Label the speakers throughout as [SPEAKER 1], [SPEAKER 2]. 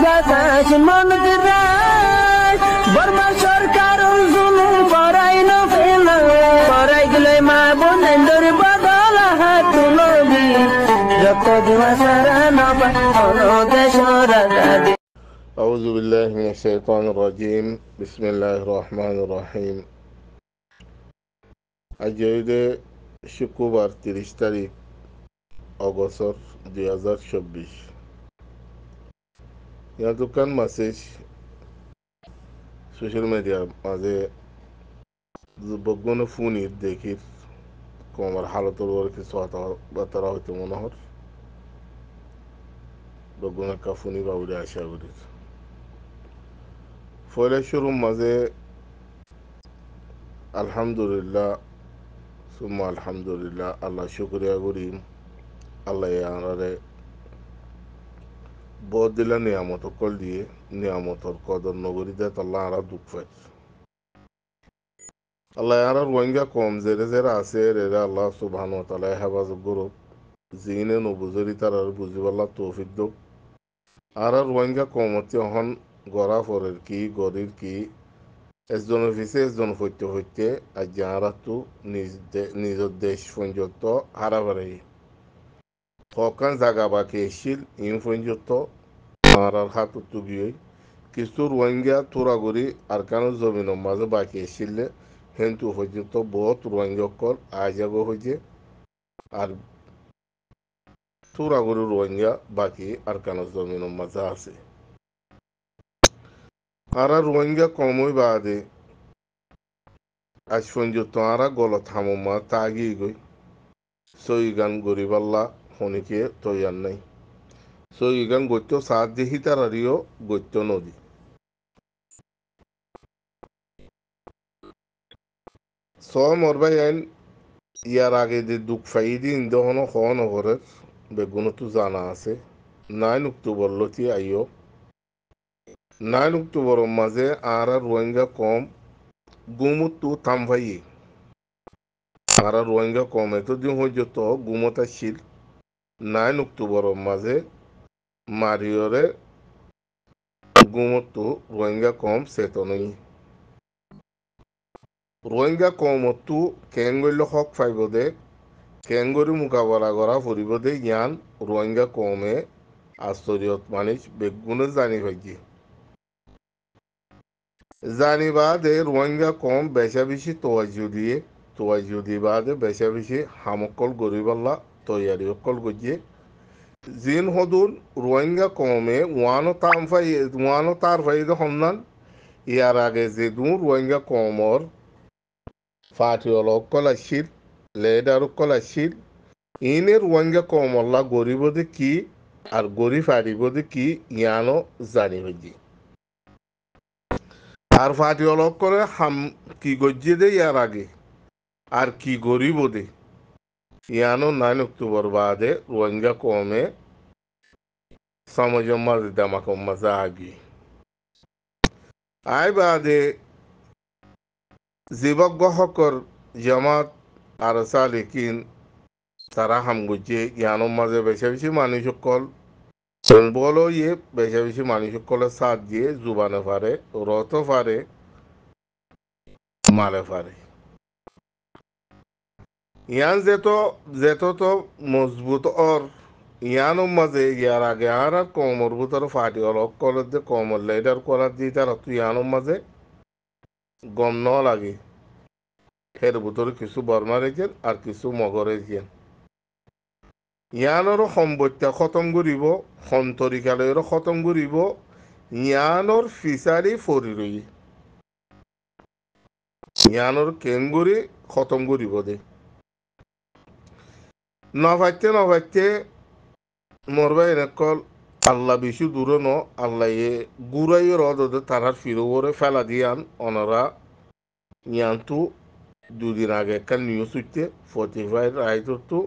[SPEAKER 1] বাতাস মনদের রায় বর্মা সরকার জুলুম করাই না ফেলা করাই গেলে মা বোনের বদল হাত তুলবি রক্ত দেওয়া সারা না দেশ রাজা।
[SPEAKER 2] أعوذ بالله من الشيطان الرجيم بسم الله الرحمن الرحيم আজকে শুক্রবার 30 তারিখ অগস্ট 2024 ইয়া দোকান মেসেজ সোশ্যাল মিডিয়ার মাঝে বগ্গনে ফোনই দেখি কমার হালতর ওর কিছু বাতারা হইতে মনে হয় বগ্গনে কাফুনি বাবুরে আশা করি ফলে শুরুর মাঝে আলহামদুলিল্লাহ সুম্মা আলহামদুলিল্লাহ আল্লাহ শুকরিয়া করি আল্লাহ আনারে বহুত দিলা নিয়ামত কল দিয়ে নিয়ামতর কদর নগরী দেয় আল্লাহ আরা দুঃখ পাই আল্লাহ আরার রোহিঙ্গা কম জেরে জেরে আছে রেরে আল্লাহ সুবহান ওয়া তাআলা হেফাজত করুক জিনে নবুজরি তার আর বুঝিবাল্লাহ তৌফিক দোক আর রোহিঙ্গা কমতি হন গড়া ফরের কি গরির কি একজনের পিছে একজন হইতে হইতে আজ যাহারাতো নিজের দেশ পর্যন্ত হারাবারে হকান জাগা বাকি এসিল ইন পর্যন্ত আর হাত তুগিয়ে কিছু রোহিঙ্গা তোরাগরি আর কানো জমিনের মাঝে বাকি এসিলে হেন্তু পর্যন্ত বহুত রোহিঙ্গা কল আজাগো হয়েছে আর তোরাগরি রোহিঙ্গা বাকি আর কানো জমিনের মাঝে আছে আর রোহিঙ্গা কমই বাদে আজ পর্যন্ত আর গলত হামমা তাগি গই সই গান গরিবাল্লা হনিকে তৈয়ার নাই সই গান গত্য সাত দেহি তারারিও গত্য নদী স মরবাই আইন ইয়ার আগে যে দুঃখ ফাইদি ইন্দহন হন হরের বেগুনতো জানা আছে 9 অক্টোবর লতি আইও 9 অক্টোবর মাঝে আর রোহিঙ্গা কম গুমুতু থামভাই আর রোহিঙ্গা কম এতদিন হইত গুমতা শিল 9 অক্টোবর মাঝে মারিয়রে গুমতু রোহিঙ্গা কম চেতনই রোহিঙ্গা কমতু কেঙ্গল হক ফাইব দে কেঙ্গরি মোকাবেলা করা ফুরিব দে জ্ঞান রোহিঙ্গা কমে আশ্চর্যত মানিস বেগুনে জানি ভাইজি জানিবা দে রোহিঙ্গা কম বেশা বেশি তোয়াজু দিয়ে বাদে বেশা বেশি হামকল গরিবাল্লা তৈয়ারি অকল গজিয়ে জিন হদুন রোহিঙ্গা কমে ওয়ানো তার ফাইদে সন্ধান ইয়ার আগে যে দূর রোহিঙ্গা কমর ফাটিওল অকল আসিল লেডার অকল আসিল ইনে রোহিঙ্গা কমল্লা গরিব দে কি আর গরিব ফাটিব দে কি ইয়ানো জানি হইজি আর ফাটিওল অকলে হাম কি গজিয়ে দে ইয়ার আগে আর কি গরিব দে ইয়ানো 9 অক্টোবর বাদে রোহিঙ্গা কমে সমাজের মাঝে দামাকম মাঝে আগি আই বাদে জীবজ্ঞ হকর জামাত আর সালিকিন তারা হামগুজে জ্ঞানের মাঝে বেশি বেশি মানুষ সকল বলো ইয়ে বেশি বেশি মানুষ সকলের সাথ দিয়ে জুবানে পারে রত পারে মালে পারে ইয়ান যেত তো মজবুত অর ইয়ানোর মাঝে ইয়ার আগে আর কমর ভিতরে ফাটি অলক কলের দিয়ে কমর লেডার করার দিয়ে তার ইয়ানোর মাঝে গম ন লাগে এর ভিতরে কিছু বর্মা রেখেন আর কিছু মগর রেখেন ইয়ানোর সম্পত্তি খতম করিব সন্তরিকালয়ৰ খতম করিব ইয়ানোর ফিচারি ফরি রই ইয়ানোর কেঙ্গুরি খতম করিব দে নভাইতে মরবা এনেকল আল্লাহ বেশি দূরে ন আল্লাহ গুড়াই রদ তারার ফিরোরে ফেলা দিয়ান অনরা ইয়ান্তু দুদিন আগে একটা নিউজ উঠতে 45 রাইতো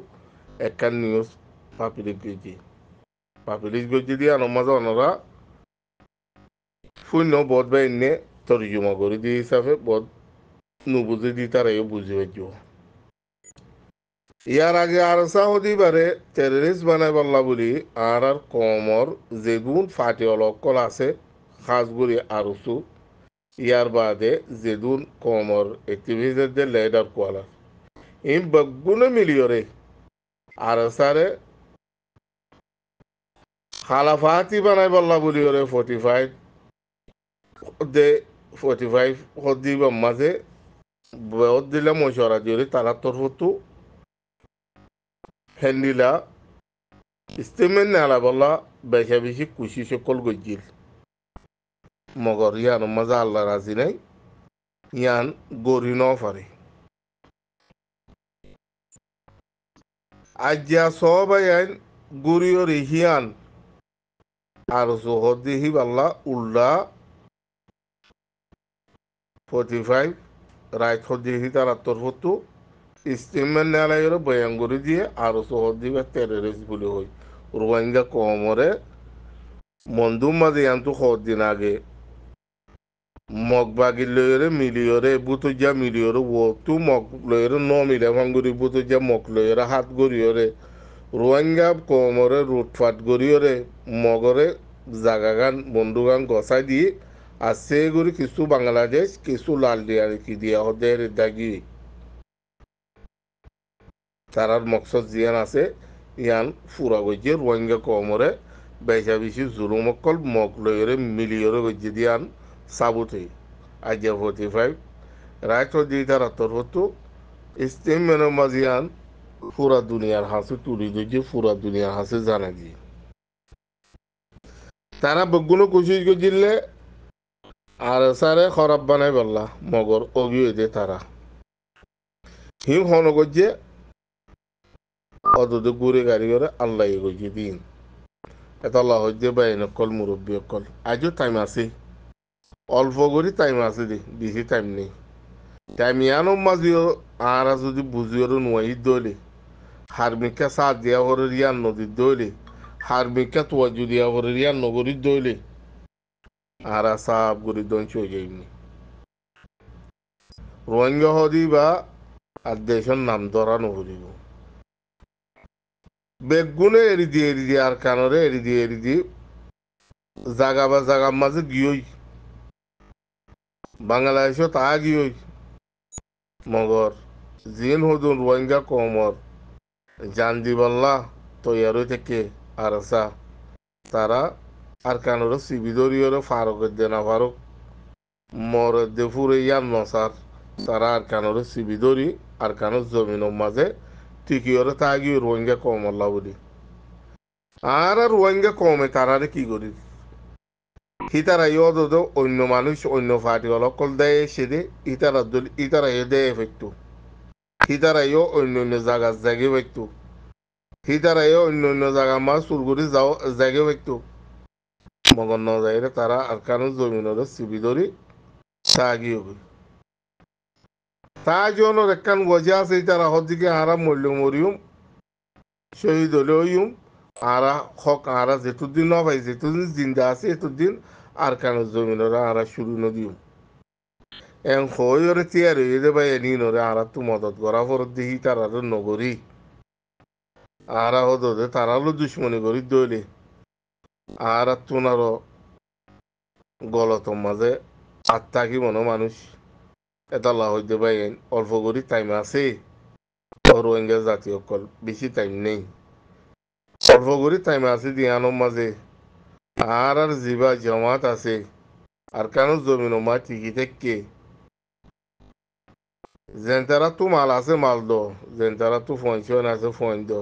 [SPEAKER 2] একটা নিউজ পাপিলিশ গজি দিয়ে মাঝে অনরা শূন্য বোধ বা এনে তর্জমা করে দিয়ে হিসাবে বোধ নুবুঝে দিয়ে তারাইও বুঝে পাইব ইয়ার আগে আরসা হতে পারে টেররিস্ট বানাই বললা বলি আর কমর যেগুন ফাটি অলকল আছে খাসগুড়ি আরসু ইয়ার বাদে যেদুন কমর এক্টিভিস্টদের লেডার কোয়ালা ইন বগুনে মিলিয়রে আরসারে খালাফাতি বানাই বললা বলি ওরে 45 দে 45 হদি মাঝে বয়ত দিলে মশরা দিলে তারা তরফতু হেন্দিলা ইস্তেমেন নালা বললা বেশা বেশি খুশি সকল গজ্জিল মগর ইয়ান মজা আল্লাহ রাজি নাই ইয়ান গরি ন পারে আজ্ঞা সবাই আইন গুরিও রিহিয়ান আর সোহদিহি বাল্লা উল্লা 45 রাইট হদিহি তারা তরফতু ইস্তেমেন নালাইয়ের বয়াঙ্গুরি দিয়ে আর সোহদি বা টেররিস্ট বলে হই রোহিঙ্গা কমরে মন্দুম মাঝে ইয়ান্তু দিন আগে মগ বাগি লয়রে মিলিয়রে বুতুজা মিলিয়রে ও তু মগ লয়রে ন মিলে ভাঙ্গুরি বুতুজা মগ লয়রে হাত গড়িয়রে রোহিঙ্গা কমরে রুটফাট গড়িয়রে মগরে জাগাগান বন্ধুগান গসাই দিয়ে আর সেগুলি কিছু বাংলাদেশ কিছু লাল দিয়া কি দিয়া হদের দাগি তারার মকসদ জিয়ান আছে ইয়ান ফুরা গজ্জে রোহিঙ্গা কমরে বেশা বেশি জুলুমকল মগ লয়রে মিলিয়রে গজ্জে দিয়ান সাবুতে আজ্ঞা 45 রাইট দিয়ে তারা তরফতু ইস্তেম মেনো মাজিয়ান পুরা দুনিয়ার হাসে তুলি দিয়ে পুরা দুনিয়ার হাসে জানা দিয়ে তারা বগুলো কোশিশ করছিলে আর সারে খরাব বানাই বললা মগর অগিয়ে দে তারা হিম হন গজ্জে অদূর ঘুরে গাড়ি করে আল্লাহ গজ্জে দিন এটা আল্লাহ হজ্জে বাইন কল মুরব্বী কল আজও টাইম আছে অল্প করে টাইম আছে দে বেশি টাইম নেই টাইম ইয়ানো মাঝিও আর যদি বুঝিও নোয়াই দলে হারমিকা সাথ দিয়া হরে রিয়ান নদীর দলে হারমিকা তোয়াজু দিয়া হরে রিয়ান নগরীর দলে আর সাপ গরি দন চলে যাইনি রোহিঙ্গা হদি বা আর দেশের নাম ধরা নহরিব বেগুনে এরি দিয়ে আর কানরে এরি দিয়ে জাগা বা জাগার মাঝে গিয়েই বাংলাদেশও তা গিয়েই মগর জিন হদুন রোহিঙ্গা কমর জান দিবাল্লা তৈয়ার থেকে আরসা তারা আর কানোর সিবিদরিয়র ফারুক দেনা ফারুক মর দেফুরে ইয়ান নসার তারা আর কানোর সিবিদরি আর কানোর জমিনের মাঝে টিকিয়র তাগি রোহিঙ্গা কমল্লা বলি আর রোহিঙ্গা কমে তারারে কি করি হিতারা ইয়দ অন্য মানুষ অন্য পার্টি অলকল দেয় সেদে ইতারা দল ইতারা এ দেয় ফেকতু হিতারা ইয় অন্য অন্য জায়গা জাগে ফেকতু হিতারা ইয় অন্য অন্য জায়গা মাছ চুরগুড়ি যাও জাগে ফেকতু মগন ন যাইরে তারা আর কানো জমিনের সিবিদরি তাগি হবে তা জন একখান গজে আছে তারা হদিকে আরা মরল মরিয়ম শহীদ হলে হইম আরা হক আরা যেতুদিন ন পাই যেতুদিন জিন্দা আছে এতদিন আর কানো জমিনের আরা শুরু নদিও এন হইরে তিয়ার হয়ে দে ভাই এনি নরে আরা তু মদত করা পর দেখি তারা নগরী আরা হদে তারালো দুশ্মনী করি দইলে আর তোনার গলত মাঝে আত্মা কি মনো মানুষ এটা আল্লাহ হইতে ভাই অল্প করি টাইম আছে রোহিঙ্গা জাতীয় কল বেশি টাইম নেই অল্প করে টাইম আছে দিয়ানোর মাঝে আর জিবা জমাত আছে আর কেন জমিন মা ঠিকই থেকে যেন তারা তো মাল আছে মাল দ যেন তারা তো ফয়ন আছে ফয়ন দ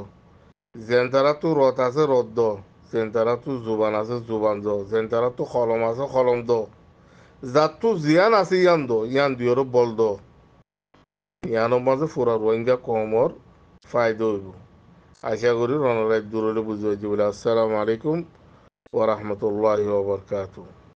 [SPEAKER 2] যেন তারা তো রথ আছে রথ দ যেন তারা তো জুবান আছে জুবান দ যেন তারা তো কলম আছে কলম দ যার তো জিয়ান আছে ইয়ান দ ইয়ান দিয়র বল দ ইয়ানোর মাঝে ফুরা রোহিঙ্গা কমর ফায়দা হইব আশা করি রণরাজ দূরে বুঝতে বলে আসসালামু আলাইকুম ওয়া রাহমাতুল্লাহি ওয়া বারাকাতুহু